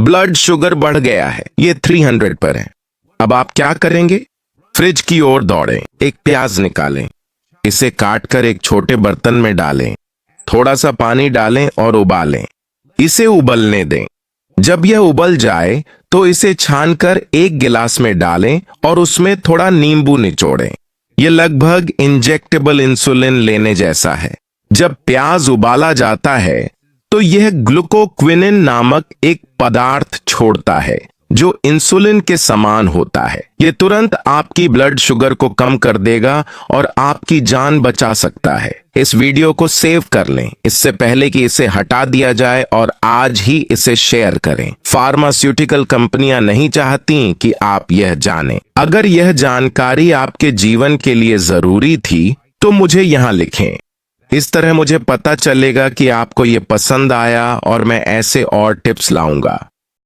Blood sugar बढ़ गया है, ये 300 पर है। अब आप क्या करेंगे? फ्रिज की ओर दौड़ें, एक प्याज निकालें, इसे काटकर एक छोटे बर्तन में डालें, थोड़ा सा पानी डालें और उबालें। इसे उबलने दें। जब यह उबल जाए तो इसे छानकर एक गिलास में डालें और उसमें थोड़ा नींबू निचोड़ें। यह लगभग इंजेक्टेबल इंसुलिन लेने जैसा है। जब प्याज उबाला जाता है तो यह ग्लूकोक्विनिन नामक एक पदार्थ छोड़ता है जो इंसुलिन के समान होता है। यह तुरंत आपकी ब्लड शुगर को कम कर देगा और आपकी जान बचा सकता है। इस वीडियो को सेव कर लें इससे पहले कि इसे हटा दिया जाए और आज ही इसे शेयर करें। फार्मास्यूटिकल कंपनियां नहीं चाहती कि आप यह जानें। अगर यह जानकारी आपके जीवन के लिए जरूरी थी तो मुझे यहाँ लिखें। इस तरह मुझे पता चलेगा कि आपको ये पसंद आया और मैं ऐसे और टिप्स लाऊंगा।